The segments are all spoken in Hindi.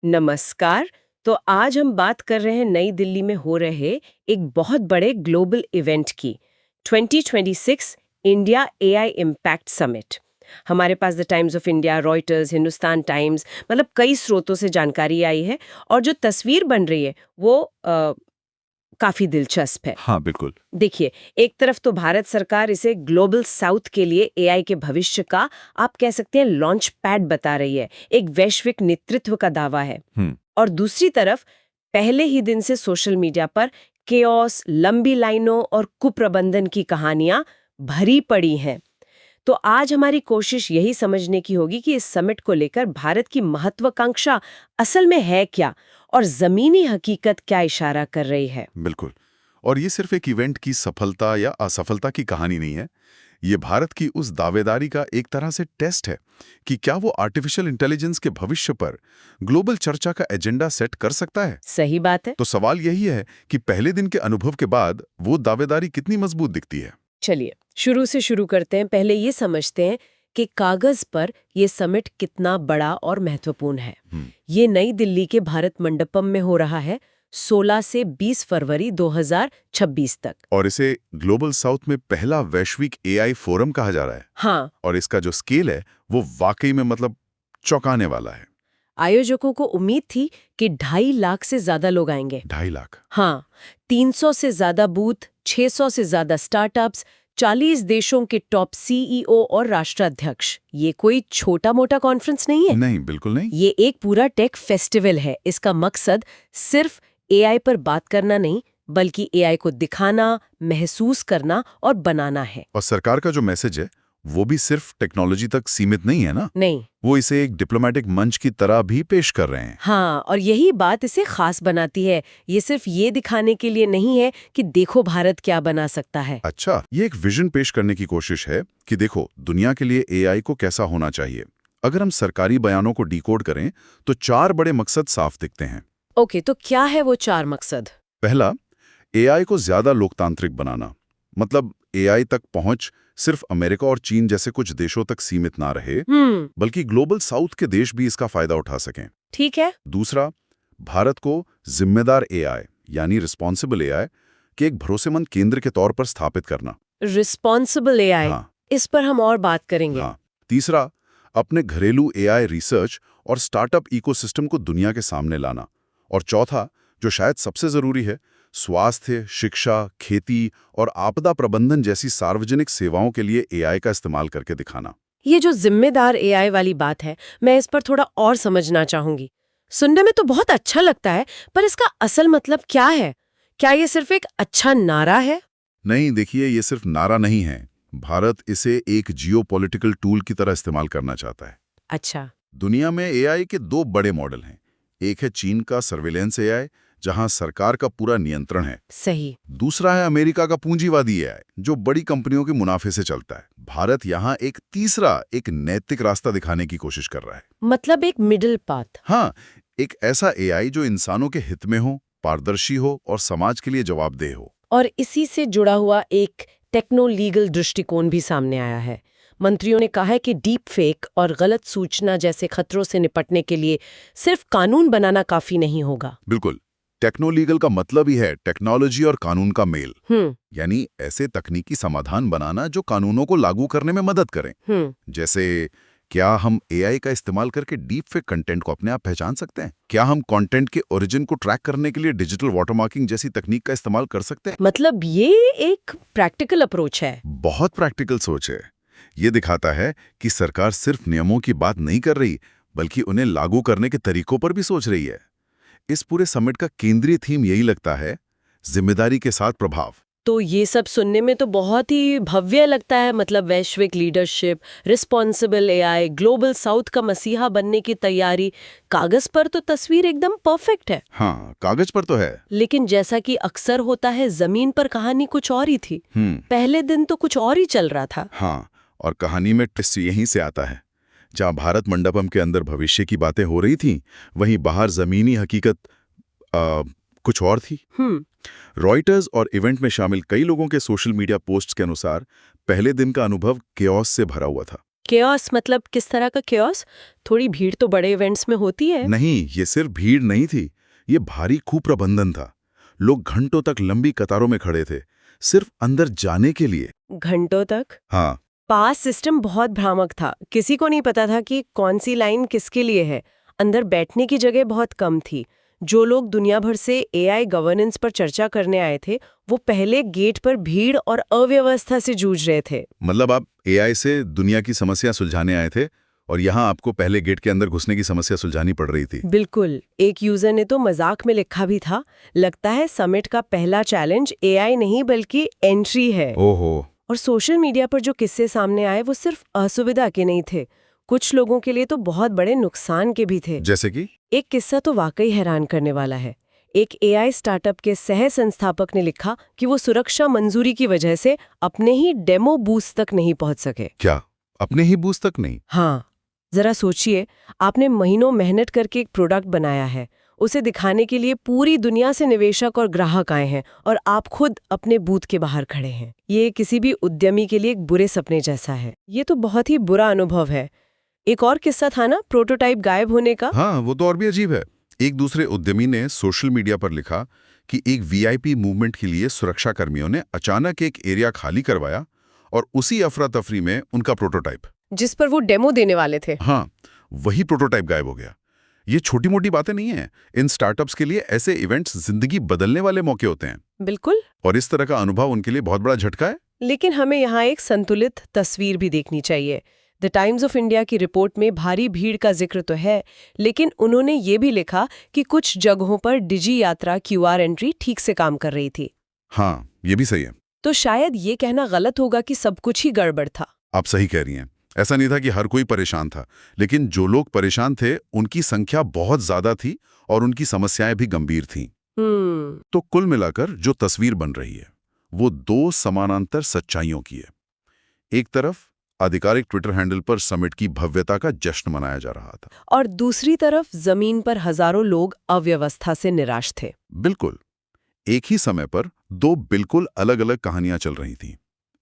नमस्कार। तो आज हम बात कर रहे हैं नई दिल्ली में हो रहे एक बहुत बड़े ग्लोबल इवेंट की, 2026 इंडिया एआई इम्पैक्ट समिट। हमारे पास the Times of India, Reuters, Hindustan Times, मतलब कई स्रोतों से जानकारी आई है और जो तस्वीर बन रही है वो काफी दिलचस्प है। हाँ, बिल्कुल। देखिए, एक तरफ तो भारत सरकार इसे ग्लोबल साउथ के लिए एआई के भविष्य का, आप कह सकते हैं, लॉन्च पैड बता रही है, एक वैश्विक नेतृत्व का दावा है। और दूसरी तरफ पहले ही दिन से सोशल मीडिया पर केओस, लंबी लाइनों और कुप्रबंधन की कहानियां भरी पड़ी हैं। तो आज हमारी कोशिश यही समझने की होगी कि इस समिट को लेकर भारत की महत्वाकांक्षा असल में है क्या और जमीनी हकीकत क्या इशारा कर रही है। बिल्कुल। और ये सिर्फ एक इवेंट की सफलता या असफलता की कहानी नहीं है। ये भारत की उस दावेदारी का एक तरह से टेस्ट है कि क्या वो आर्टिफिशियल इंटेलिजेंस के भविष्य पर ग्लोबल चर्चा का एजेंडा सेट कर सकता है। सही बात है। तो सवाल यही है कि पहले दिन के अनुभव के बाद वो दावेदारी कितनी मजबूत दिखती है। चलिए शुरू से शुरू करते हैं। पहले ये समझते हैं कि कागज पर ये समिट कितना बड़ा और महत्वपूर्ण है। ये नई दिल्ली के भारत मंडपम में हो रहा है, 16 से 20 फरवरी 2026 तक। और इसे ग्लोबल साउथ में पहला वैश्विक एआई फोरम कहा जा रहा है। हाँ। और इसका जो स्केल है वो वाकई में मतलब चौंकाने वाला है। आयोजकों को उम्मीद थी कि 2.5 लाख से ज्यादा लोग आएंगे। 2.5 लाख। हाँ, 300 से ज्यादा बूथ, 600 से ज्यादा स्टार्टअप्स, 40 देशों के टॉप सीईओ और राष्ट्राध्यक्ष। ये कोई छोटा मोटा कॉन्फ्रेंस नहीं है। नहीं, बिल्कुल नहीं। ये एक पूरा टेक फेस्टिवल है। इसका मकसद सिर्फ एआई पर बात करना नहीं, बल्कि एआई को दिखाना, महसूस करना और बनाना है। और सरकार का जो मैसेज है वो भी सिर्फ टेक्नोलॉजी तक सीमित नहीं है ना। नहीं, वो इसे एक डिप्लोमेटिक मंच की तरह भी पेश कर रहे हैं। हाँ, और यही बात इसे खास बनाती है। ये सिर्फ ये दिखाने के लिए नहीं है कि देखो भारत क्या बना सकता है। अच्छा, ये एक विजन पेश करने की कोशिश है कि देखो दुनिया के लिए एआई को कैसा होना चाहिए। अगर हम सरकारी बयानों को डिकोड करें तो 4 बड़े मकसद साफ दिखते हैं। ओके, तो क्या है वो 4 मकसद? पहला, एआई को ज्यादा लोकतांत्रिक बनाना। मतलब एआई तक पहुंच सिर्फ अमेरिका और चीन जैसे कुछ देशों तक सीमित ना रहे, बल्कि ग्लोबल साउथ के देश भी इसका फायदा उठा सकें। ठीक है। दूसरा, भारत को जिम्मेदार एआई यानी रिस्पॉन्सिबल एआई के एक भरोसेमंद केंद्र के तौर पर स्थापित करना। रिस्पॉन्सिबल एआई, हाँ। इस पर हम और बात करेंगे। हाँ। तीसरा, अपने घरेलू एआई रिसर्च और स्टार्टअप इकोसिस्टम को दुनिया के सामने लाना। और चौथा, जो शायद सबसे जरूरी है, स्वास्थ्य, शिक्षा, खेती और आपदा प्रबंधन जैसी सार्वजनिक सेवाओं के लिए एआई का इस्तेमाल करके दिखाना। ये जो जिम्मेदार एआई वाली बात है, मैं इस पर थोड़ा और समझना चाहूंगी। सुनने में तो बहुत अच्छा लगता है, पर इसका असल मतलब क्या है? क्या ये सिर्फ एक अच्छा नारा है? नहीं, देखिए, ये सिर्फ नारा नहीं है। भारत इसे एक जियोपॉलिटिकल टूल की तरह इस्तेमाल करना चाहता है। अच्छा। दुनिया में एआई के 2 बड़े मॉडल हैं। एक है चीन का सर्विलेंस एआई, जहां सरकार का पूरा नियंत्रण है। सही। दूसरा है अमेरिका का पूंजीवादी एआई, जो बड़ी कंपनियों के मुनाफे से चलता है। भारत यहां एक तीसरा, एक नैतिक रास्ता दिखाने की कोशिश कर रहा है। मतलब एक मिडिल पाथ। हाँ, एक ऐसा एआई जो इंसानों के हित में हो, पारदर्शी हो और समाज के लिए जवाबदेह हो। और इसी से जुड़ा हुआ एक टेक्नो लीगल दृष्टिकोण भी सामने आया है। मंत्रियों ने कहा है कि डीप फेक और गलत सूचना जैसे खतरों से निपटने के लिए सिर्फ कानून बनाना काफी नहीं होगा। बिल्कुल। टेक्नो लीगल का मतलब ही है टेक्नोलॉजी और कानून का मेल। यानी ऐसे तकनीकी समाधान बनाना जो कानूनों को लागू करने में मदद करें। जैसे, क्या हम एआई का इस्तेमाल करके डीप फेक कंटेंट को अपने आप पहचान सकते हैं? क्या हम कंटेंट के ओरिजिन को ट्रैक करने के लिए डिजिटल वाटरमार्किंग जैसी तकनीक का इस्तेमाल कर सकते हैं? मतलब ये एक प्रैक्टिकल अप्रोच है। बहुत प्रैक्टिकल सोच है। ये दिखाता है कि सरकार सिर्फ नियमों की बात नहीं कर रही, बल्कि उन्हें लागू करने के तरीकों पर भी सोच रही है। इस पूरे समिट का केंद्रीय थीम यही लगता है, जिम्मेदारी के साथ प्रभाव। तो ये सब सुनने में तो बहुत ही भव्य लगता है। मतलब वैश्विक leadership, responsible AI, global south का मसीहा बनने की तैयारी। कागज पर तो तस्वीर एकदम परफेक्ट है। हाँ, कागज पर तो है। लेकिन जैसा कि अक्सर होता है, जमीन पर कहानी कुछ और ही थी। पहले दिन तो कुछ और ही चल रहा था। हाँ, और कहानी में ट्विस्ट यहीं से आता है। जहां भारत मंडपम के अंदर भविष्य की बातें हो रही थीं, वहीं बाहर जमीनी हकीकत कुछ और थी। रॉयटर्स और इवेंट में शामिल कई लोगों के सोशल मीडिया पोस्ट्स के अनुसार पहले दिन का अनुभव केओस से भरा हुआ था। केओस मतलब किस तरह का केओस? थोड़ी भीड़ तो बड़े इवेंट्स में होती है। नहीं, ये सिर्फ भीड़ नहीं थी, ये भारी कुप्रबंधन था। लोग घंटों तक लंबी कतारों में खड़े थे, सिर्फ अंदर जाने के लिए। घंटों तक? हाँ, पास सिस्टम बहुत भ्रामक था। किसी को नहीं पता था कि कौन सी लाइन किसके लिए है। अंदर बैठने की जगह बहुत कम थी। जो लोग दुनिया भर से एआई गवर्नेंस पर चर्चा करने आए थे, वो पहले गेट पर भीड़ और अव्यवस्था से जूझ रहे थे। मतलब आप एआई से दुनिया की समस्या सुलझाने आए थे और यहाँ आपको पहले गेट के अंदर घुसने की समस्या सुलझानी पड़ रही थी। बिल्कुल। एक यूजर ने तो मजाक में लिखा भी था, लगता है समिट का पहला चैलेंज एआई नहीं बल्कि एंट्री है। ओहो। और सोशल मीडिया पर जो किस्से सामने आए वो सिर्फ असुविधा के नहीं थे, कुछ लोगों के लिए तो बहुत बड़े नुकसान के भी थे। जैसे कि? एक किस्सा तो वाकई हैरान करने वाला है। एक एआई स्टार्टअप के सह संस्थापक ने लिखा कि वो सुरक्षा मंजूरी की वजह से अपने ही डेमो बूथ तक नहीं पहुंच सके। क्या अपने ही बूथ तक नहीं? हाँ, जरा सोचिए, आपने महीनों मेहनत करके एक प्रोडक्ट बनाया है, उसे दिखाने के लिए पूरी दुनिया से निवेशक और ग्राहक आए हैं और आप खुद अपने बूथ के बाहर खड़े हैं। ये किसी भी उद्यमी के लिए एक बुरे सपने जैसा है। ये तो बहुत ही बुरा अनुभव है। एक और किस्सा था ना, प्रोटोटाइप गायब होने का। हाँ, वो तो और भी अजीब है। एक दूसरे उद्यमी ने सोशल मीडिया पर लिखा कि एक वीआईपी मूवमेंट के लिए सुरक्षा कर्मियों ने अचानक एक एरिया खाली करवाया और उसी अफरा तफरी में उनका प्रोटोटाइप, जिस पर वो डेमो देने वाले थे, हाँ, वही प्रोटोटाइप गायब हो गया। ये छोटी मोटी बातें नहीं हैं। इन स्टार्टअप्स के लिए ऐसे इवेंट्स जिंदगी बदलने वाले मौके होते हैं। बिल्कुल। और इस तरह का अनुभव उनके लिए बहुत बड़ा झटका है। लेकिन हमें यहाँ एक संतुलित तस्वीर भी देखनी चाहिए। द टाइम्स ऑफ इंडिया की रिपोर्ट में भारी भीड़ का जिक्र तो है, लेकिन उन्होंने ये भी लिखा कि कुछ जगहों पर डिजी यात्रा क्यूआर एंट्री ठीक से काम कर रही थी। हाँ, ये भी सही है। तो शायद ये कहना गलत होगा कि सब कुछ ही गड़बड़ था। आप सही कह रही हैं। ऐसा नहीं था कि हर कोई परेशान था, लेकिन जो लोग परेशान थे उनकी संख्या बहुत ज्यादा थी और उनकी समस्याएं भी गंभीर थीं। तो कुल मिलाकर जो तस्वीर बन रही है वो दो समानांतर सच्चाइयों की है। एक तरफ आधिकारिक ट्विटर हैंडल पर समिट की भव्यता का जश्न मनाया जा रहा था, और दूसरी तरफ जमीन पर हजारों लोग अव्यवस्था से निराश थे। बिल्कुल। एक ही समय पर दो बिल्कुल अलग अलग कहानियां चल रही थीं,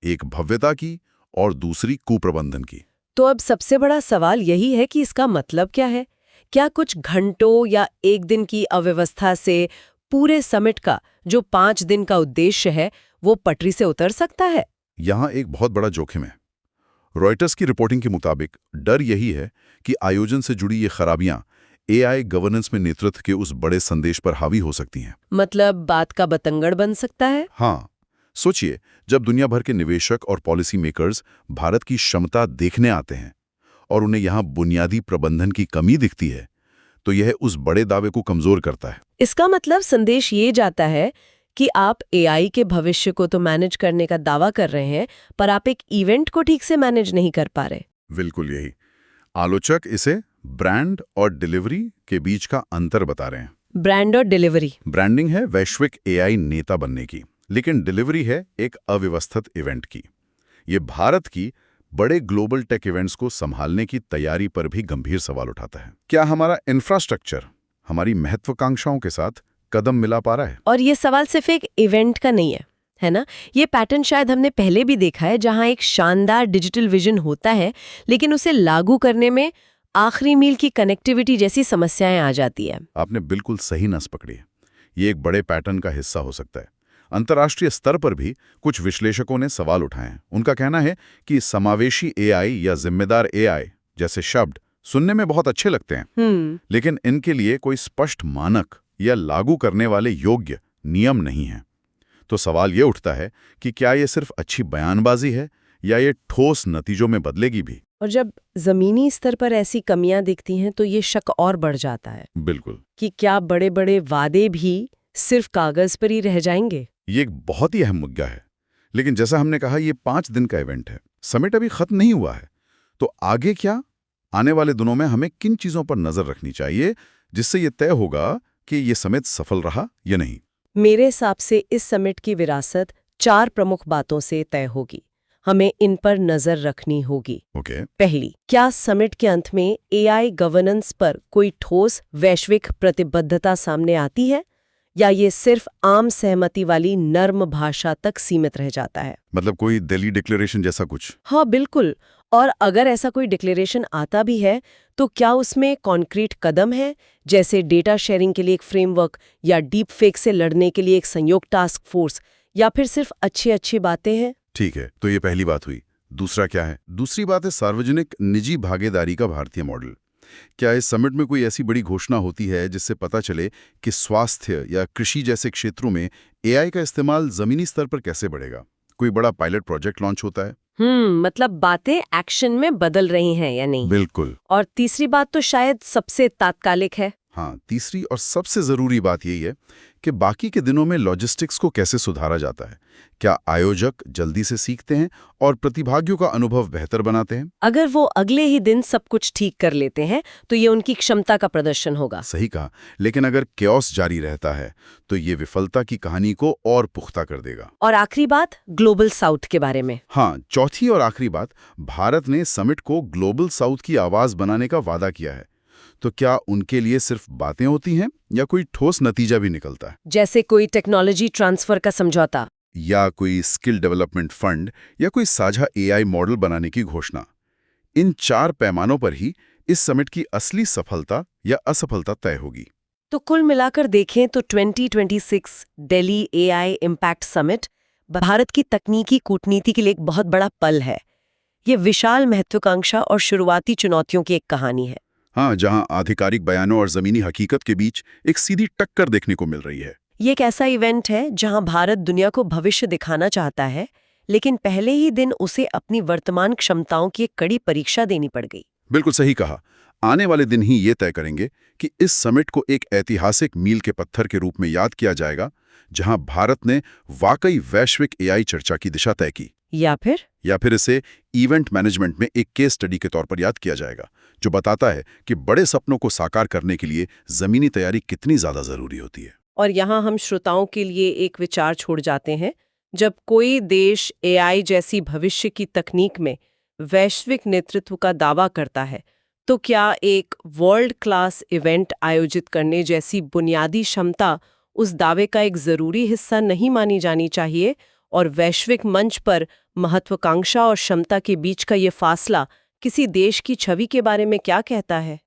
एक भव्यता की और दूसरी कुप्रबंधन की। तो अब सबसे बड़ा सवाल यही है कि इसका मतलब क्या है? क्या कुछ घंटों या एक दिन की अव्यवस्था से पूरे समिट का जो 5 दिन का उद्देश्य है वो पटरी से उतर सकता है? यहां एक बहुत बड़ा जोखिम है। रॉयटर्स की रिपोर्टिंग के मुताबिक डर यही है कि आयोजन से जुड़ी ये खराबियां एआई गवर्नेंस में नेतृत्व के उस बड़े संदेश पर हावी हो सकती हैं। मतलब बात का बतंगड़ बन सकता है? हाँ, सोचिए, जब दुनिया भर के निवेशक और पॉलिसी मेकर्स भारत की क्षमता देखने आते हैं और उन्हें यहाँ बुनियादी प्रबंधन की कमी दिखती है, तो यह उस बड़े दावे को कमजोर करता है। इसका मतलब संदेश ये जाता है कि आप एआई के भविष्य को तो मैनेज करने का दावा कर रहे हैं, पर आप एक इवेंट को ठीक से मैनेज नहीं कर पा रहे। बिल्कुल यही। आलोचक इसे ब्रांड और डिलीवरी के बीच का अंतर बता रहे हैं। ब्रांड और डिलीवरी। ब्रांडिंग है वैश्विक एआई नेता बनने की, लेकिन डिलीवरी है एक अव्यवस्थित इवेंट की। ये भारत की बड़े ग्लोबल टेक इवेंट्स को संभालने की तैयारी पर भी गंभीर सवाल उठाता है। क्या हमारा इंफ्रास्ट्रक्चर हमारी महत्वाकांक्षाओं के साथ कदम मिला पा रहा है? और ये सवाल सिर्फ एक इवेंट का नहीं है ना? ये पैटर्न शायद हमने पहले भी देखा है, जहां एक शानदार डिजिटल विजन होता है, लेकिन उसे लागू करने में आखिरी मील की कनेक्टिविटी जैसी समस्याएं आ जाती है। आपने बिल्कुल सही नस पकड़ी है। ये एक बड़े पैटर्न का हिस्सा हो सकता है। अंतर्राष्ट्रीय स्तर पर भी कुछ विश्लेषकों ने सवाल उठाए हैं। उनका कहना है कि समावेशी एआई या जिम्मेदार एआई जैसे शब्द सुनने में बहुत अच्छे लगते हैं, लेकिन इनके लिए कोई स्पष्ट मानक या लागू करने वाले योग्य नियम नहीं हैं। तो सवाल ये उठता है कि क्या ये सिर्फ अच्छी बयानबाजी है या ये ठोस नतीजों में बदलेगी भी? और जब जमीनी स्तर पर ऐसी कमियां दिखती हैं तो ये शक और बढ़ जाता है। बिल्कुल। कि क्या बड़े बड़े वादे भी सिर्फ कागज पर ही रह जाएंगे? ये एक बहुत ही अहम मुद्दा है। लेकिन जैसा हमने कहा, ये 5 दिन का इवेंट है, समिट अभी खत्म नहीं हुआ है। तो आगे क्या? आने वाले दिनों में हमें किन चीजों पर नजर रखनी चाहिए जिससे ये तय होगा कि ये समिट सफल रहा या नहीं? मेरे हिसाब से इस समिट की विरासत 4 प्रमुख बातों से तय होगी। हमें इन पर नजर रखनी होगी। पहली, क्या समिट के अंत में एआई गवर्नेंस पर कोई ठोस वैश्विक प्रतिबद्धता सामने आती है या ये सिर्फ आम सहमति वाली नर्म भाषा तक सीमित रह जाता है? मतलब कोई दिल्ली डिक्लेरेशन जैसा कुछ? हाँ, बिल्कुल। और अगर ऐसा कोई डिक्लेरेशन आता भी है तो क्या उसमें कॉन्क्रीट कदम है, जैसे डेटा शेयरिंग के लिए एक फ्रेमवर्क या डीप फेक से लड़ने के लिए एक संयुक्त टास्क फोर्स, या फिर सिर्फ अच्छी बातें हैं? ठीक है, तो ये पहली बात हुई। दूसरा क्या है? दूसरी बात है सार्वजनिक निजी भागीदारी का भारतीय मॉडल। क्या इस समिट में कोई ऐसी बड़ी घोषणा होती है जिससे पता चले कि स्वास्थ्य या कृषि जैसे क्षेत्रों में एआई का इस्तेमाल जमीनी स्तर पर कैसे बढ़ेगा? कोई बड़ा पायलट प्रोजेक्ट लॉन्च होता है? मतलब बातें एक्शन में बदल रही हैं या नहीं? बिल्कुल। और तीसरी बात तो शायद सबसे तात्कालिक है। हाँ, तीसरी और सबसे जरूरी बात यही है कि बाकी के दिनों में लॉजिस्टिक्स को कैसे सुधारा जाता है। क्या आयोजक जल्दी से सीखते हैं और प्रतिभागियों का अनुभव बेहतर बनाते हैं? अगर वो अगले ही दिन सब कुछ ठीक कर लेते हैं तो ये उनकी क्षमता का प्रदर्शन होगा। सही कहा, लेकिन अगर क्योस जारी रहता है तो ये विफलता की कहानी को और पुख्ता कर देगा। और आखिरी बात ग्लोबल साउथ के बारे में। हाँ, चौथी और आखिरी बात, भारत ने समिट को ग्लोबल साउथ की आवाज बनाने का वादा किया है। तो क्या उनके लिए सिर्फ बातें होती हैं या कोई ठोस नतीजा भी निकलता है? जैसे कोई टेक्नोलॉजी ट्रांसफर का समझौता, या कोई स्किल डेवलपमेंट फंड, या कोई साझा एआई मॉडल बनाने की घोषणा? इन 4 पैमानों पर ही इस समिट की असली सफलता या असफलता तय होगी। तो कुल मिलाकर देखें तो 2026 Delhi AI impact summit Bharat की तकनीकी कूटनीति के लिए एक बहुत बड़ा पल है। ये विशाल महत्वाकांक्षा और शुरुआती चुनौतियों की एक कहानी है। हाँ, जहां आधिकारिक बयानों और जमीनी हकीकत के बीच एक सीधी टक्कर देखने को मिल रही है। ये एक ऐसा इवेंट है जहां भारत दुनिया को भविष्य दिखाना चाहता है, लेकिन पहले ही दिन उसे अपनी वर्तमान क्षमताओं की एक कड़ी परीक्षा देनी पड़ गई। बिल्कुल सही कहा। आने वाले दिन ही ये तय करेंगे कि इस समिट को एक ऐतिहासिक मील के पत्थर के रूप में याद किया जाएगा, जहां भारत ने वाकई वैश्विक एआई चर्चा की दिशा तय की, या फिर इसे इवेंट मैनेजमेंट में एक केस स्टडी के तौर पर याद किया जाएगा, जो बताता है कि बड़े सपनों को साकार करने के लिए जमीनी तैयारी कितनी ज्यादा जरूरी होती है। और यहाँ हम श्रोताओं के लिए एक विचार छोड़ जाते हैं। जब कोई देश एआई जैसी भविष्य की तकनीक में वैश्विक नेतृत्व का दावा करता है, तो क्या एक वर्ल्ड क्लास इवेंट आयोजित करने जैसी बुनियादी क्षमता उस दावे का एक जरूरी हिस्सा नहीं मानी जानी चाहिए? और वैश्विक मंच पर महत्वाकांक्षा और क्षमता के बीच का ये फासला किसी देश की छवि के बारे में क्या कहता है?